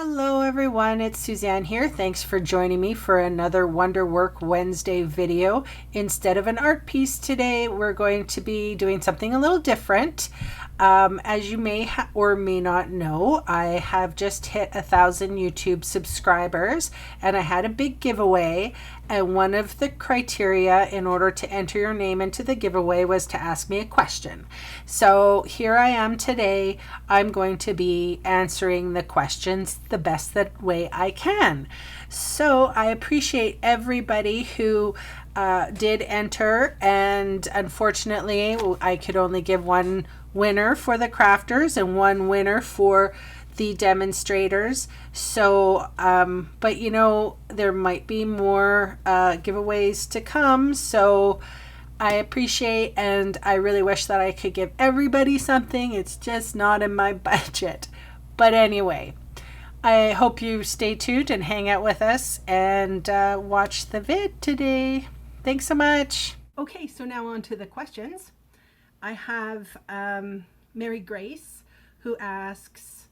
Hello everyone, it's Suzanne here. Thanks for joining me for another Wonderwork Wednesday video. Instead of an art piece today, we're going to be doing something a little different. As you may or may not know, I have just hit 1,000 YouTube subscribers and I had a big giveaway, and one of the criteria in order to enter your name into the giveaway was to ask me a question. So here I am today. I'm going to be answering the questions the best way I can. So I appreciate everybody who did enter, and unfortunately I could only give one winner for the crafters and one winner for the demonstrators. So but you know, there might be more giveaways to come, so I appreciate and I really wish that I could give everybody something. It's just not in my budget. But anyway, I hope you stay tuned and hang out with us and watch the vid today. Thanks so much. Okay, so now on to the questions. I have Mary Grace, who asks,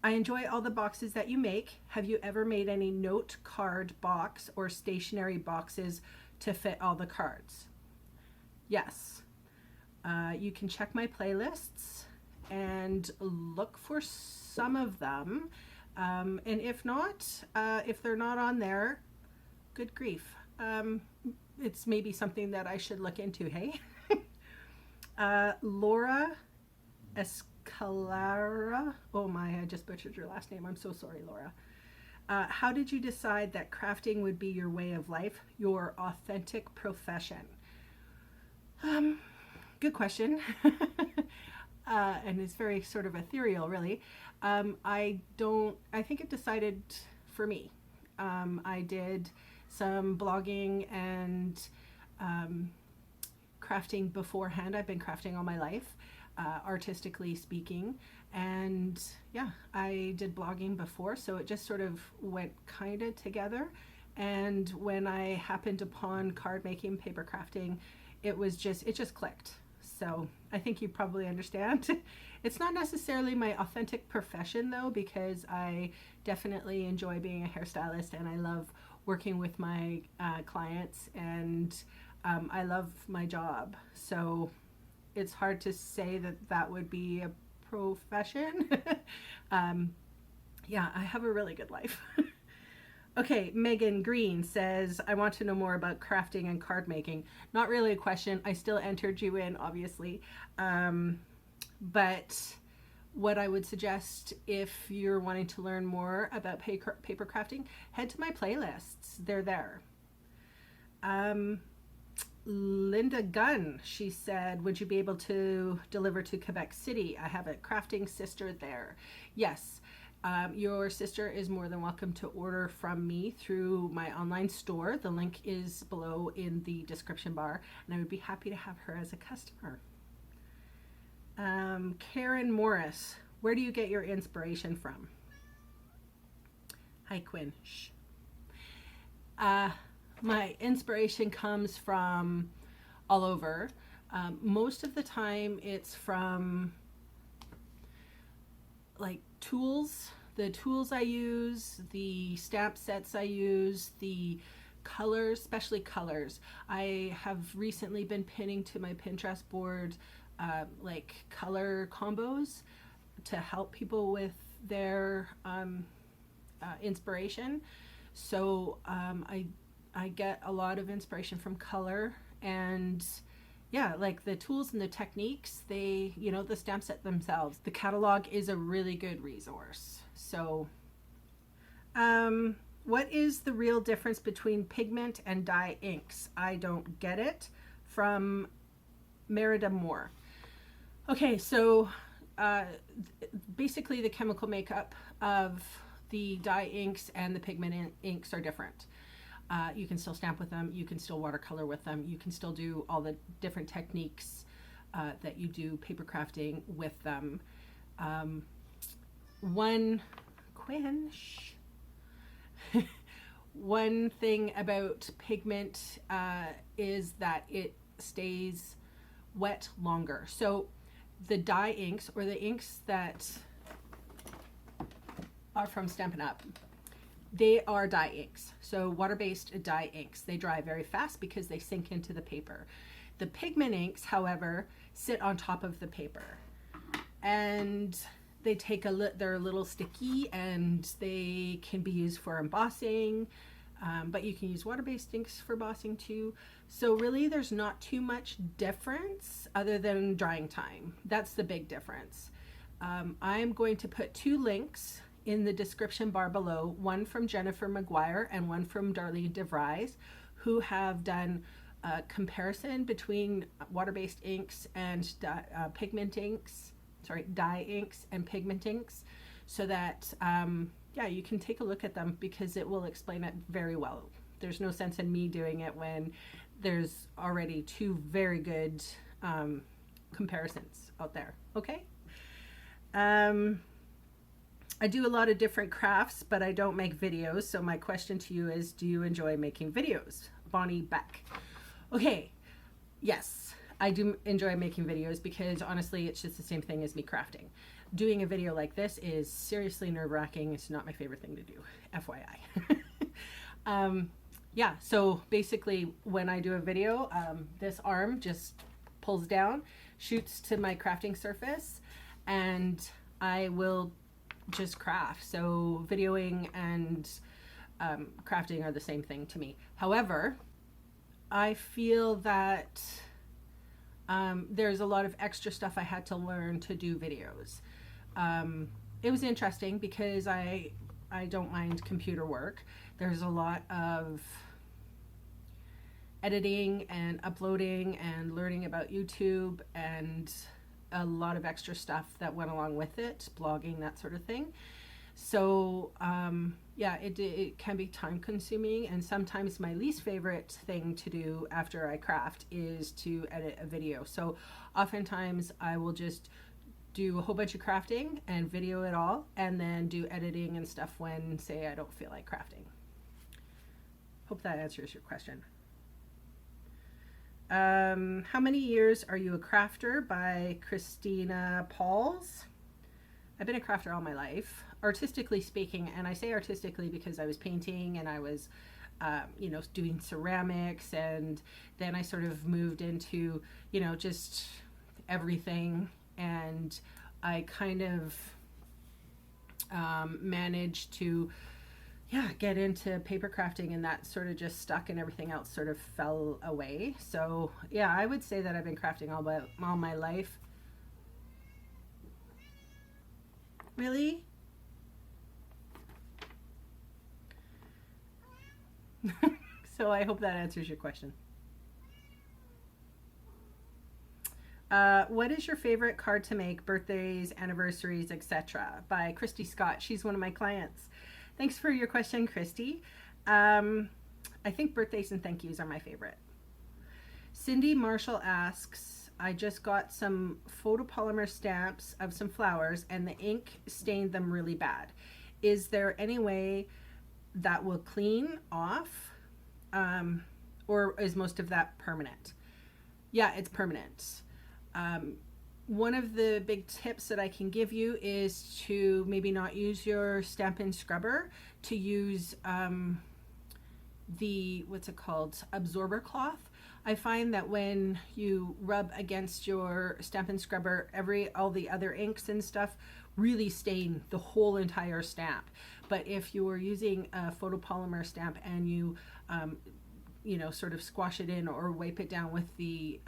I enjoy all the boxes that you make. Have you ever made any note card box or stationery boxes to fit all the cards? Yes. You can check my playlists and look for some of them. And if not, if they're not on there, good grief. It's maybe something that I should look into, hey? Laura Escalara. Oh my, I just butchered your last name. I'm so sorry, Laura. How did you decide that crafting would be your way of life, your authentic profession? Good question. And it's very sort of ethereal, really. I think it decided for me. I did some blogging and crafting beforehand. I've been crafting all my life, artistically speaking. And yeah, I did blogging before, so it just sort of went kind of together. And when I happened upon card making, paper crafting, it just clicked. So I think you probably understand. It's not necessarily my authentic profession though, because I definitely enjoy being a hairstylist and I love working with my clients, and I love my job. So it's hard to say that that would be a profession. Yeah, I have a really good life. Okay, Megan Green says, I want to know more about crafting and card making. Not really a question. I still entered you in, obviously. But what I would suggest, if you're wanting to learn more about paper crafting, head to my playlists. They're there. Linda Gunn, she said, would you be able to deliver to Quebec City? I have a crafting sister there. Yes. Your sister is more than welcome to order from me through my online store. The link is below in the description bar, and I would be happy to have her as a customer. Karen Morris, where do you get your inspiration from? Hi, Quinn. Shh. My inspiration comes from all over. Most of the time it's from like tools, the tools I use, the stamp sets I use, the colors, especially colors. I have recently been pinning to my Pinterest board like color combos to help people with their inspiration. So I get a lot of inspiration from color, and yeah, like the tools and the techniques, the stamp set themselves. The catalog is a really good resource. So what is the real difference between pigment and dye inks? I don't get it. From Merida Moore. Okay, so basically the chemical makeup of the dye inks and the pigment inks are different. You can still stamp with them, you can still watercolor with them, you can still do all the different techniques that you do paper crafting with them. One thing about pigment is that it stays wet longer. So the dye inks, or the inks that are from Stampin' Up. They are dye inks, so water-based dye inks. They dry very fast because they sink into the paper. The pigment inks, however, sit on top of the paper, and they take they're a little sticky, and they can be used for embossing, but you can use water-based inks for embossing too. So really there's not too much difference other than drying time. That's the big difference. I'm going to put 2 links in the description bar below, one from Jennifer McGuire and one from Darlene DeVries, who have done a comparison between water-based inks and pigment inks, dye inks and pigment inks, so that yeah, you can take a look at them because it will explain it very well. There's no sense in me doing it when there's already 2 very good comparisons out there. Okay. I do a lot of different crafts, but I don't make videos. So my question to you is, do you enjoy making videos? Bonnie Beck. Okay. Yes, I do enjoy making videos because honestly, it's just the same thing as me crafting. Doing a video like this is seriously nerve-wracking. It's not my favorite thing to do, FYI. Yeah, so basically when I do a video, this arm just pulls down, shoots to my crafting surface, and I will just craft. So videoing and crafting are the same thing to me. However, I feel that there's a lot of extra stuff I had to learn to do videos. It was interesting because I don't mind computer work. There's a lot of editing and uploading and learning about YouTube and a lot of extra stuff that went along with it, blogging, that sort of thing. So yeah, it can be time consuming, and sometimes my least favorite thing to do after I craft is to edit a video. So oftentimes I will just do a whole bunch of crafting and video it all, and then do editing and stuff when, say, I don't feel like crafting. Hope that answers your question. How many years are you a crafter? By Christina Pauls. I've been a crafter all my life, artistically speaking, and I say artistically because I was painting and I was, you know, doing ceramics, and then I sort of moved into, you know, just everything, and I kind of managed to, yeah, get into paper crafting, and that sort of just stuck, and everything else sort of fell away. So yeah, I would say that I've been crafting all my life. Really? So I hope that answers your question. What is your favorite card to make? Birthdays, anniversaries, etc. By Christy Scott. She's one of my clients. Thanks for your question, Christy. I think birthdays and thank yous are my favorite. Cindy Marshall asks, I just got some photopolymer stamps of some flowers and the ink stained them really bad. Is there any way that will clean off? Or is most of that permanent? Yeah, it's permanent. One of the big tips that I can give you is to maybe not use your Stampin' scrubber, to use the, what's it called, absorber cloth. I find that when you rub against your Stampin' scrubber, all the other inks and stuff really stain the whole entire stamp. But if you are using a photopolymer stamp and you, you know, sort of squash it in or wipe it down with the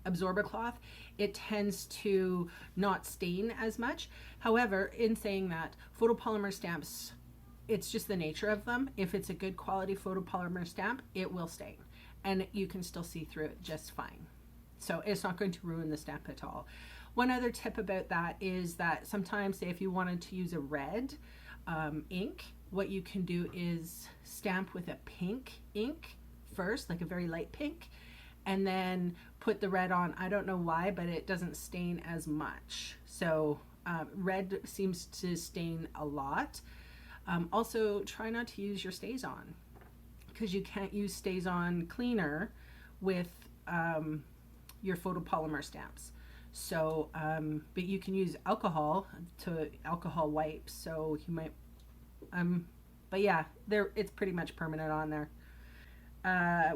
absorber cloth, it tends to not stain as much. However, in saying that, photopolymer stamps, it's just the nature of them. If it's a good quality photopolymer stamp, it will stain, and you can still see through it just fine. So it's not going to ruin the stamp at all. One other tip about that is that sometimes, say if you wanted to use a red ink, what you can do is stamp with a pink ink first, like a very light pink, and then put the red on. I don't know why, but it doesn't stain as much. So red seems to stain a lot. Also, try not to use your StazOn, because you can't use StazOn cleaner with your photopolymer stamps. So, but you can use alcohol wipes. So you might, but yeah, it's pretty much permanent on there.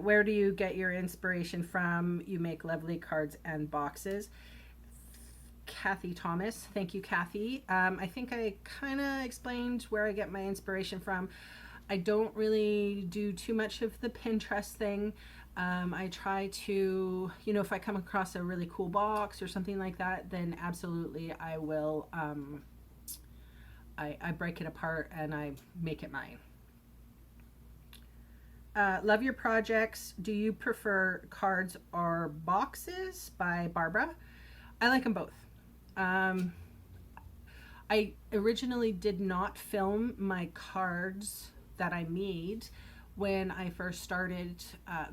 Where do you get your inspiration from? You make lovely cards and boxes. Kathy Thomas. Thank you, Kathy. I think I kind of explained where I get my inspiration from. I don't really do too much of the Pinterest thing. I try to, if I come across a really cool box or something like that, then absolutely I will, I break it apart and I make it mine. Love your projects. Do you prefer cards or boxes? By Barbara. I like them both. I originally did not film my cards that I made when I first started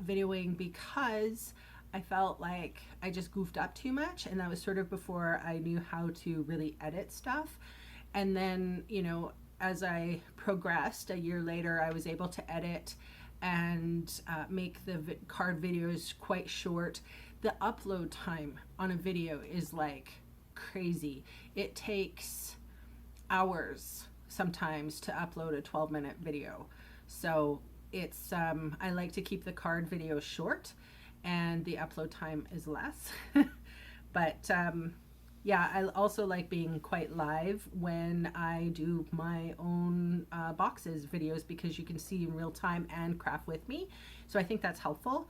videoing because I felt like I just goofed up too much, and that was sort of before I knew how to really edit stuff. And then, as I progressed, a year later, I was able to edit and make the card videos quite short. The upload time on a video is like crazy. It takes hours sometimes to upload a 12-minute video. So it's I like to keep the card videos short and the upload time is less. But yeah, I also like being quite live when I do my own boxes videos because you can see in real time and craft with me. So I think that's helpful.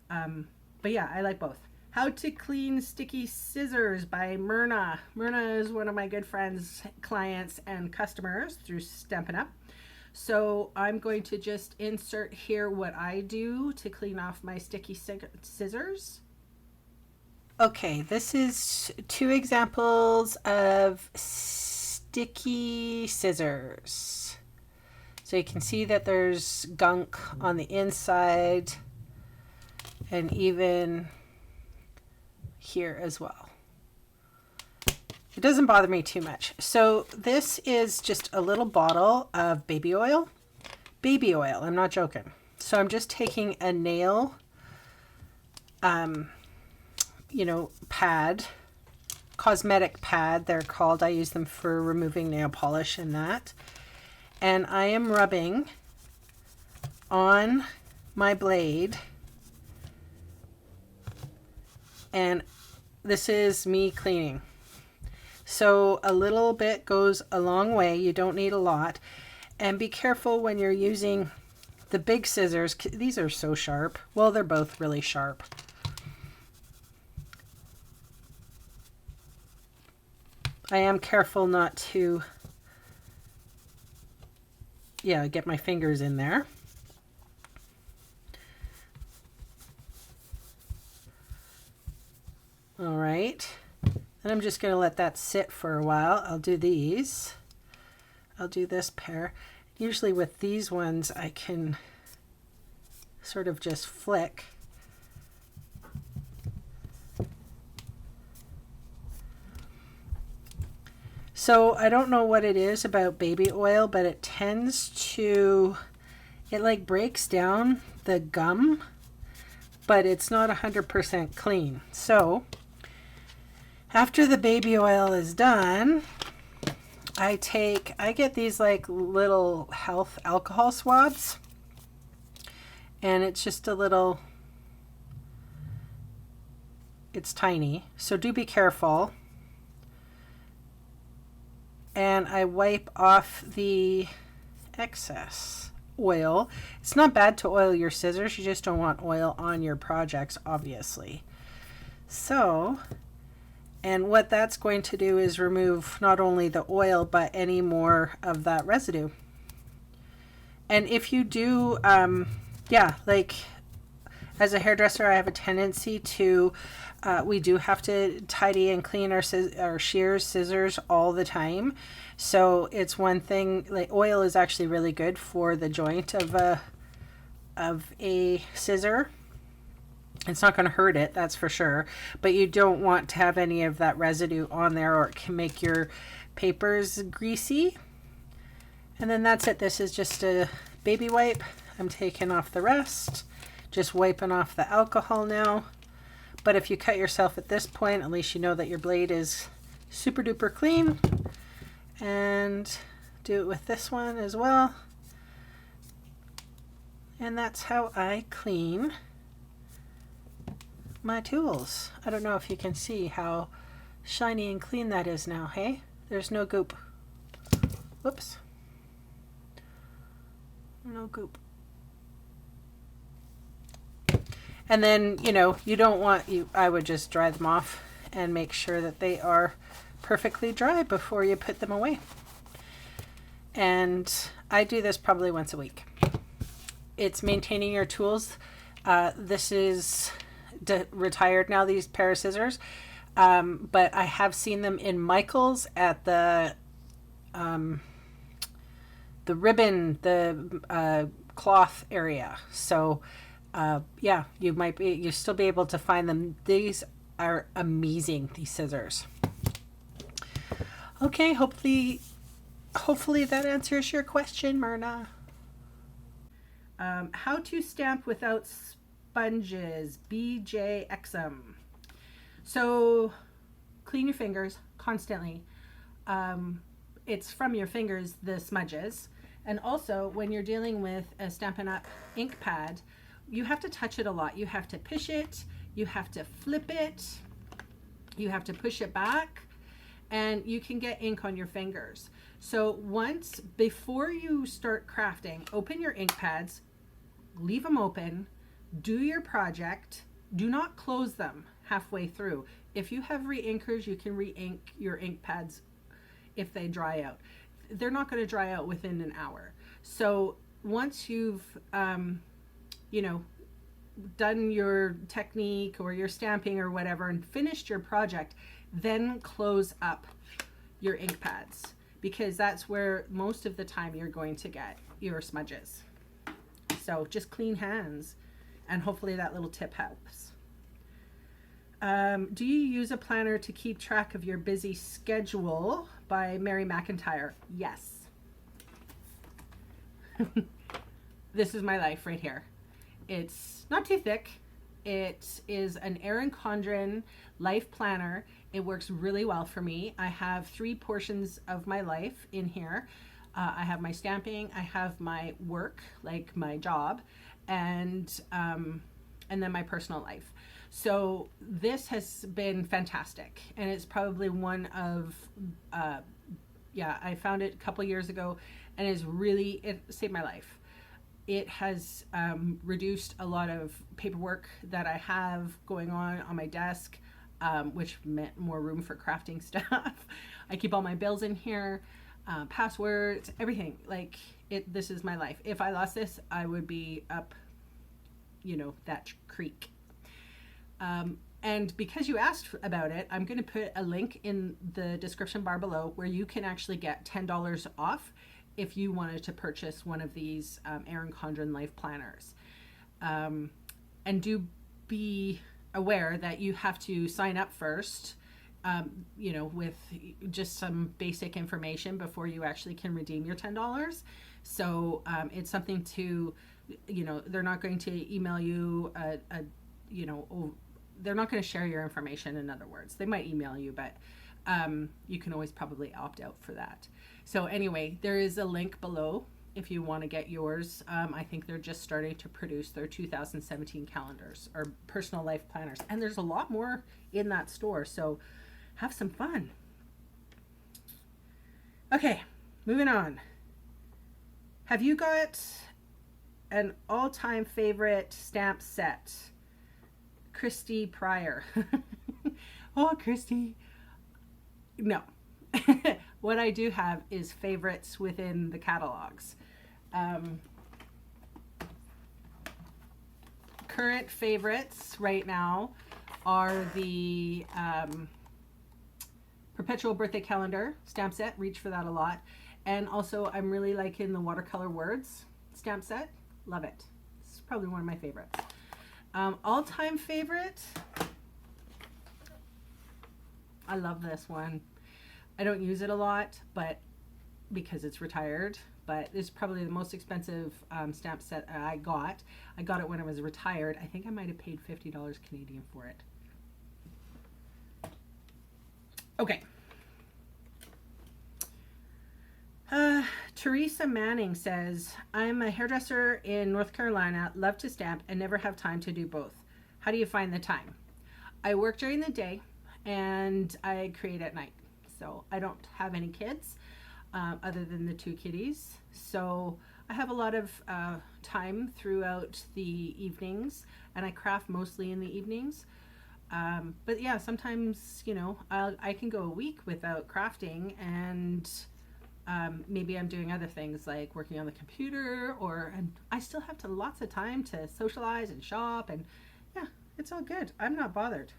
But yeah, I like both. How to Clean Sticky Scissors by Myrna. Myrna is one of my good friends, clients, and customers through Stampin'. So I'm going to just insert here what I do to clean off my sticky scissors. Okay, this is 2 examples of sticky scissors. So you can see that there's gunk on the inside and even here as well. It doesn't bother me too much. So this is just a little bottle of baby oil. Baby oil, I'm not joking. So I'm just taking a nail pad, cosmetic pad they're called. I use them for removing nail polish and that. And I am rubbing on my blade. And this is me cleaning. So a little bit goes a long way. You don't need a lot. And be careful when you're using the big scissors. These are so sharp. Well, they're both really sharp. I am careful not to, get my fingers in there. All right. And I'm just going to let that sit for a while. I'll do these. I'll do this pair. Usually with these ones, I can sort of just flick. So I don't know what it is about baby oil, but it tends to, it like breaks down the gum, but it's not 100% clean. So after the baby oil is done, I get these like little health alcohol swabs, and it's just a little, it's tiny, so do be careful. And I wipe off the excess oil. It's not bad to oil your scissors, you just don't want oil on your projects, obviously. So, and what that's going to do is remove not only the oil, but any more of that residue. And if you do, like as a hairdresser, I have a tendency to, we do have to tidy and clean our shears, scissors all the time. So it's one thing, like oil is actually really good for the joint of a scissor. It's not going to hurt it, that's for sure. But you don't want to have any of that residue on there, or it can make your papers greasy. And then that's it. This is just a baby wipe. I'm taking off the rest. Just wiping off the alcohol now. But if you cut yourself at this point, at least you know that your blade is super duper clean. And do it with this one as well. And that's how I clean my tools. I don't know if you can see how shiny and clean that is now, hey? There's no goop. Whoops. No goop. And then, you know, you don't want, I would just dry them off and make sure that they are perfectly dry before you put them away. And I do this probably once a week. It's maintaining your tools. This is retired now, these pair of scissors. But I have seen them in Michael's at the ribbon, the cloth area. So yeah, you still be able to find them. These are amazing, these scissors. Okay, hopefully that answers your question, Myrna. How to stamp without sponges, BJXM. So clean your fingers constantly. It's from your fingers, the smudges. And also when you're dealing with a Stampin' Up! Ink pad, you have to touch it a lot. You have to push it, you have to flip it, you have to push it back, and you can get ink on your fingers. So before you start crafting, open your ink pads, leave them open, do your project, do not close them halfway through. If you have re-inkers, you can re-ink your ink pads if they dry out. They're not going to dry out within an hour. So once you've, you know, done your technique or your stamping or whatever and finished your project, then close up your ink pads, because that's where most of the time you're going to get your smudges. So just clean hands, and hopefully that little tip helps. Do you use a planner to keep track of your busy schedule? By Mary McIntyre. Yes. This is my life right here. It's not too thick. It is an Erin Condren life planner. It works really well for me. I have 3 portions of my life in here. I have my stamping, I have my work, like my job, and then my personal life. So this has been fantastic, and it's probably one of, yeah, I found it a couple years ago, and it saved my life. It has reduced a lot of paperwork that I have going on my desk, which meant more room for crafting stuff. I keep all my bills in here, passwords, everything. Like this is my life. If I lost this, I would be up, you know, that creek. And because you asked about it, I'm going to put a link in the description bar below where you can actually get $10 off if you wanted to purchase one of these Erin Condren Life Planners. And do be aware that you have to sign up first, you know, with just some basic information before you actually can redeem your $10. So it's something to, you know, they're not going to email you you know, they're not going to share your information. In other words, they might email you, but you can always probably opt out for that. So anyway, there is a link below if you want to get yours. I think they're just starting to produce their 2017 calendars or personal life planners, and there's a lot more in that store, so have some fun. Okay, moving on. Have you got an all-time favorite stamp set? Christy Pryor. Oh, Christy. No. What I do have is favorites within the catalogs. Current favorites right now are the Perpetual Birthday Calendar stamp set. Reach for that a lot. And also I'm really liking the Watercolor Words stamp set. Love it. It's probably one of my favorites. All-time favorite, I love this one. I don't use it a lot, but because it's retired, but it's probably the most expensive stamp set I got. I got it when I was retired. I think I might have paid $50 Canadian for it. Okay. Teresa Manning says, I'm a hairdresser in North Carolina, love to stamp, and never have time to do both. How do you find the time? I work during the day and I create at night. So I don't have any kids other than the 2 kitties. So I have a lot of time throughout the evenings, and I craft mostly in the evenings. But yeah, sometimes, you know, I can go a week without crafting, and maybe I'm doing other things like working on the computer, and I still have lots of time to socialize and shop, and yeah, it's all good. I'm not bothered.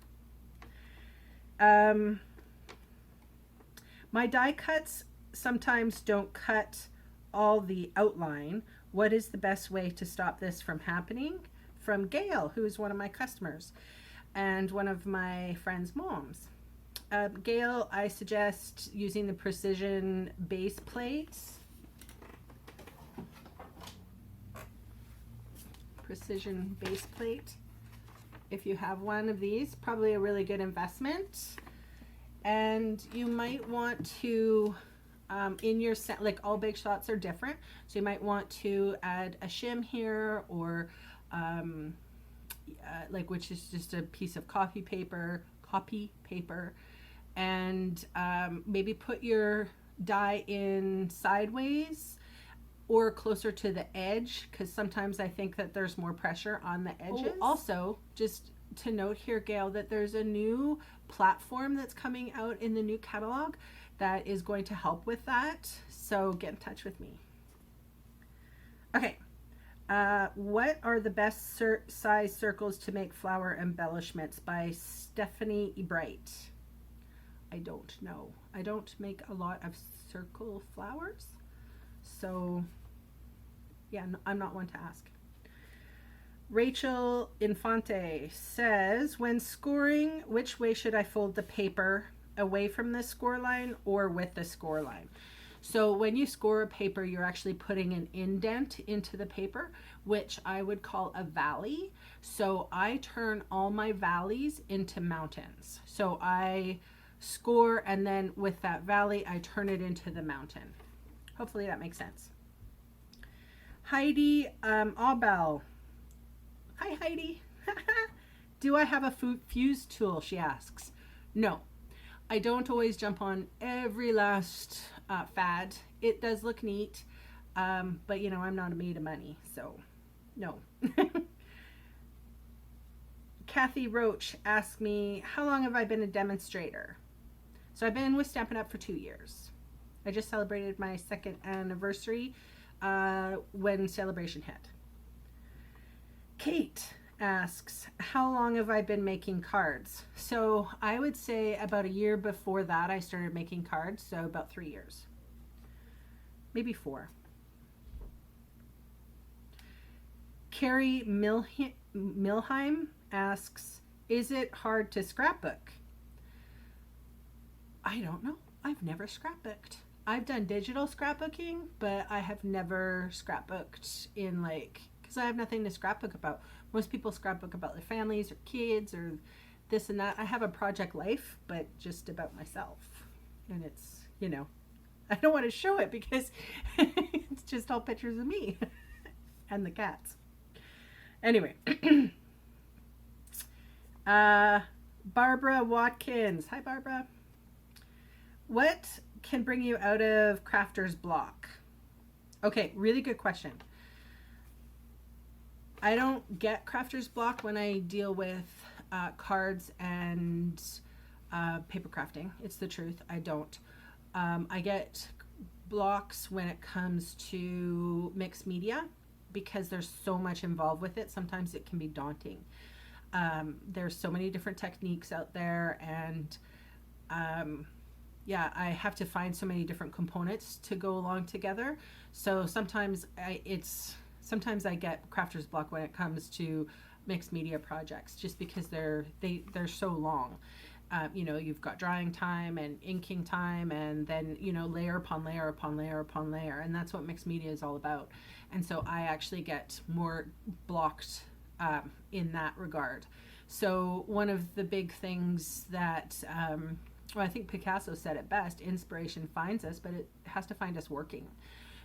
My die cuts sometimes don't cut all the outline. What is the best way to stop this from happening? From Gail, who is one of my customers and one of my friend's moms. Gail, I suggest using the precision base plates. Precision base plate. If you have one of these, probably a really good investment. And you might want to, in your set, like all big shots are different, so you might want to add a shim here, or like, which is just a piece of copy paper, and maybe put your die in sideways or closer to the edge, because sometimes I think that there's more pressure on the edges. Oh, also, just to note here, Gail, that there's a new platform that's coming out in the new catalog that is going to help with that. So get in touch with me. Okay. What are the best size circles to make flower embellishments? By Stephanie Bright. I don't know. I don't make a lot of circle flowers. So, yeah, I'm not one to ask. Rachel Infante says, when scoring, which way should I fold the paper? Away from the score line or with the score line? So when you score a paper, you're actually putting an indent into the paper, which I would call a valley. So I turn all my valleys into mountains. So I score, and then with that valley, I turn it into the mountain. Hopefully that makes sense. Heidi Aubel. Hi, Heidi. Do I have a fuse tool, she asks. No, I don't always jump on every last fad. It does look neat, but you know, I'm not made of money, so no. Kathy Roach asked me, how long have I been a demonstrator? So I've been with Stampin' Up for 2 years. I just celebrated my 2nd anniversary when Celebration hit. Kate asks, how long have I been making cards? So I would say about a year before that I started making cards, so about 3 years. Maybe 4. Carrie Milheim asks, is it hard to scrapbook? I don't know. I've never scrapbooked. I've done digital scrapbooking, but I have never scrapbooked in, like, because I have nothing to scrapbook about. Most people scrapbook about their families or kids or this and that. I have a project life, but just about myself. And it's, you know, I don't want to show it because it's just all pictures of me and the cats. Anyway. Barbara Watkins. Hi, Barbara. What can bring you out of crafter's block? Okay, really good question. I don't get crafter's block when I deal with cards and paper crafting. It's the truth. I don't. I get blocks when it comes to mixed media because there's so much involved with it. Sometimes it can be daunting. There's so many different techniques out there, and yeah, I have to find so many different components to go along together. So sometimes I get crafter's block when it comes to mixed media projects, just because they're so long. You know, you've got drying time and inking time, and then, you know, layer upon layer upon layer upon layer, and that's what mixed media is all about. And so I actually get more blocked in that regard. So one of the big things that well, I think Picasso said it best, inspiration finds us, but it has to find us working.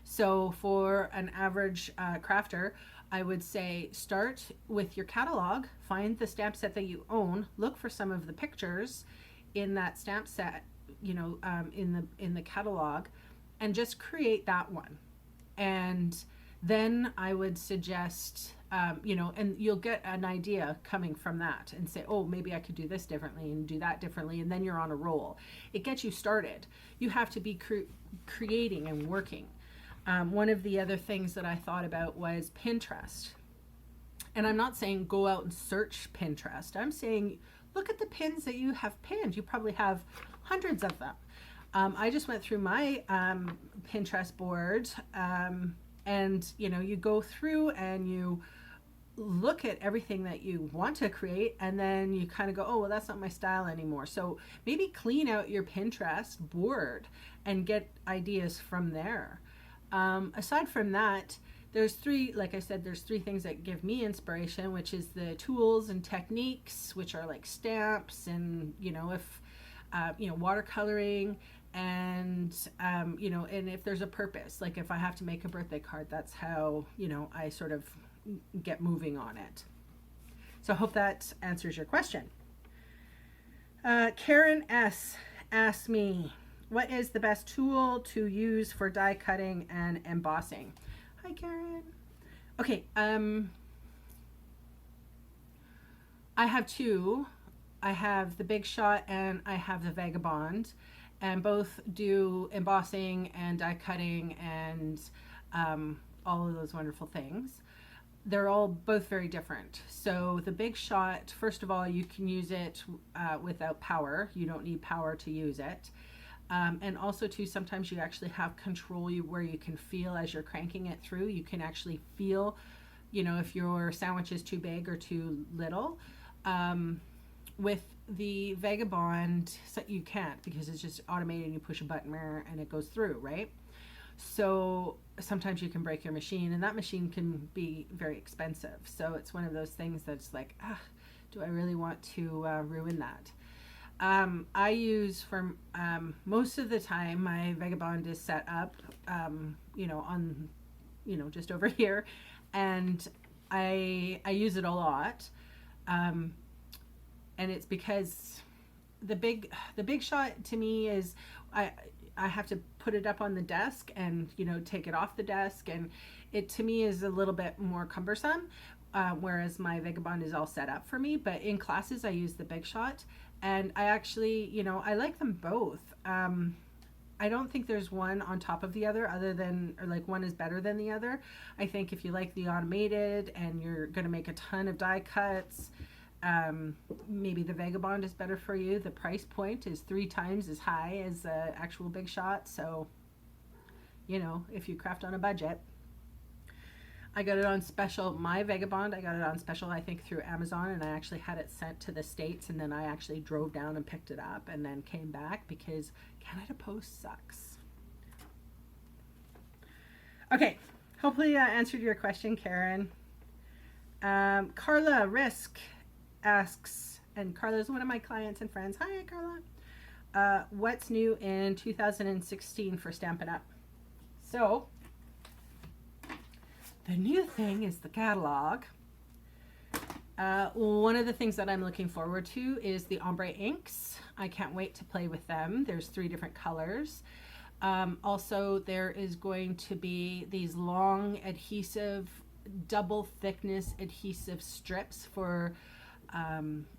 So for an average crafter, I would say start with your catalog, find the stamp set that you own, look for some of the pictures in that stamp set, in the catalog, and just create that one. And then I would suggest, and you'll get an idea coming from that and say, oh, maybe I could do this differently and do that differently. And then you're on a roll. It gets you started. You have to be creating and working. One of the other things that I thought about was Pinterest. And I'm not saying go out and search Pinterest. I'm saying look at the pins that you have pinned. You probably have hundreds of them. I just went through my Pinterest board, and you go through and you look at everything that you want to create, and then you kind of go, oh, well, that's not my style anymore. So maybe clean out your Pinterest board and get ideas from there. Aside from that, there's three things that give me inspiration, which is the tools and techniques, which are like stamps and, watercoloring, and, and if there's a purpose, like if I have to make a birthday card, that's how, I sort of get moving on it. So I hope that answers your question. Karen S. asked me, what is the best tool to use for die cutting and embossing? Hi, Karen. Okay, I have two. I have the Big Shot and I have the Vagabond, and both do embossing and die cutting and all of those wonderful things. They're all both very different. So the Big Shot, first of all, you can use it without power. You don't need power to use it. And also too, sometimes you actually have control where you can feel as you're cranking it through. You can actually feel, if your sandwich is too big or too little. With the Vagabond, so you can't, because it's just automated and you push a button and it goes through, right? So sometimes you can break your machine, and that machine can be very expensive. So it's one of those things that's like, do I really want to ruin that? I use for most of the time, my Vagabond is set up, on, just over here, and I use it a lot, and it's because the big shot to me is I have to put it up on the desk and take it off the desk, and it to me is a little bit more cumbersome. Whereas my Vagabond is all set up for me, but in classes I use the Big Shot, and I actually, I like them both. I don't think there's one on top of the other than, or like one is better than the other. I think if you like the automated and you're going to make a ton of die cuts, maybe the Vagabond is better for you. The price point is 3 times as high as the actual Big Shot, so, if you craft on a budget. I got it on special. My Vagabond, I got it on special, I think, through Amazon, and I actually had it sent to the States, and then I actually drove down and picked it up and then came back because Canada Post sucks. Okay, hopefully I answered your question, Karen. Carla Risk asks, and Carla's one of my clients and friends. Hi, Carla. What's new in 2016 for Stampin' Up? So, the new thing is the catalog. One of the things that I'm looking forward to is the ombre inks. I can't wait to play with them. There's 3 different colors. Also, there is going to be these long adhesive, double thickness adhesive strips for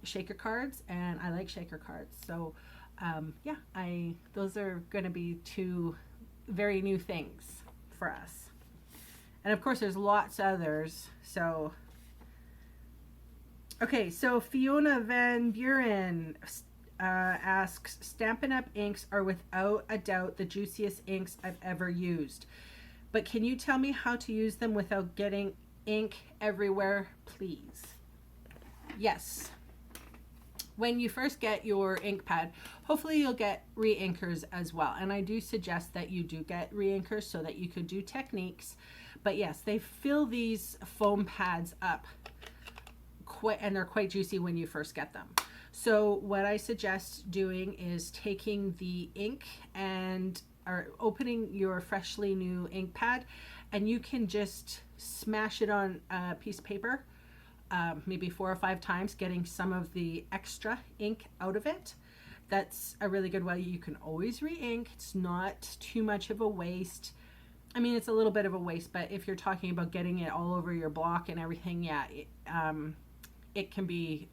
shaker cards, and I like shaker cards. So those are going to be 2 very new things for us. And of course, there's lots others. So, okay, so Fiona Van Buren asks, Stampin' Up! Inks are without a doubt the juiciest inks I've ever used. But can you tell me how to use them without getting ink everywhere, please? Yes. When you first get your ink pad, hopefully you'll get re-inkers as well. And I do suggest that you do get re-inkers so that you could do techniques. But yes, they fill these foam pads up and they're quite juicy when you first get them. So what I suggest doing is taking the ink and or opening your freshly new ink pad, and you can just smash it on a piece of paper, maybe 4 or 5 times, getting some of the extra ink out of it. That's a really good way. You can always re-ink. It's not too much of a waste. I mean, it's a little bit of a waste, but if you're talking about getting it all over your block and everything, yeah, it can be,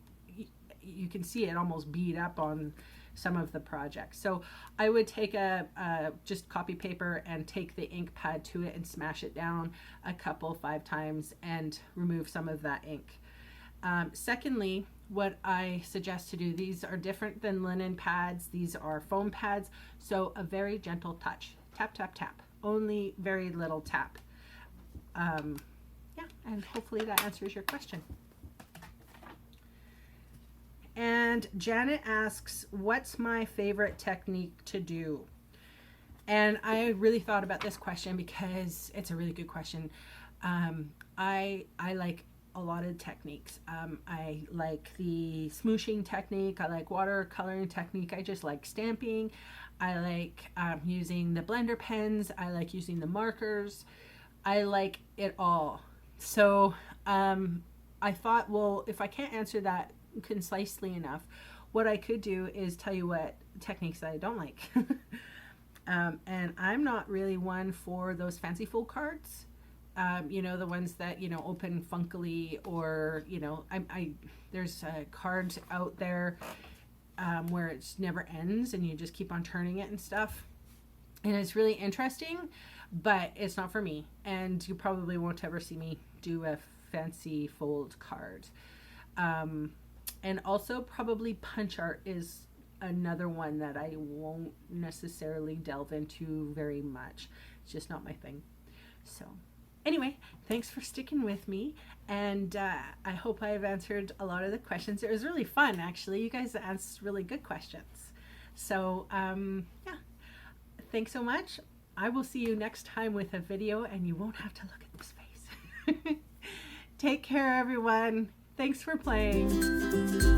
you can see it almost beat up on some of the projects. So I would take a just copy paper and take the ink pad to it and smash it down a couple, 5 times and remove some of that ink. Secondly, what I suggest to do, these are different than linen pads. These are foam pads, so a very gentle touch. Tap, tap, tap. Only very little tap. Yeah, and hopefully that answers your question. And Janet asks, what's my favorite technique to do? And I really thought about this question because it's a really good question. I like a lot of techniques. I like the smooshing technique. I like watercoloring technique. I just like stamping. I like using the blender pens. I like using the markers. I like it all. So I thought, well, if I can't answer that concisely enough, what I could do is tell you what techniques I don't like. And I'm not really one for those fancy fold cards. You know, the ones that, you know, open funkily, or, you know, there's cards out there where it never ends and you just keep on turning it and stuff. And it's really interesting, but it's not for me. And you probably won't ever see me do a fancy fold card. And also probably punch art is another one that I won't necessarily delve into very much. It's just not my thing. So anyway, thanks for sticking with me, and I hope I've answered a lot of the questions. It was really fun, actually. You guys asked really good questions. So yeah, thanks so much. I will see you next time with a video, and you won't have to look at this face. Take care, everyone. Thanks for playing.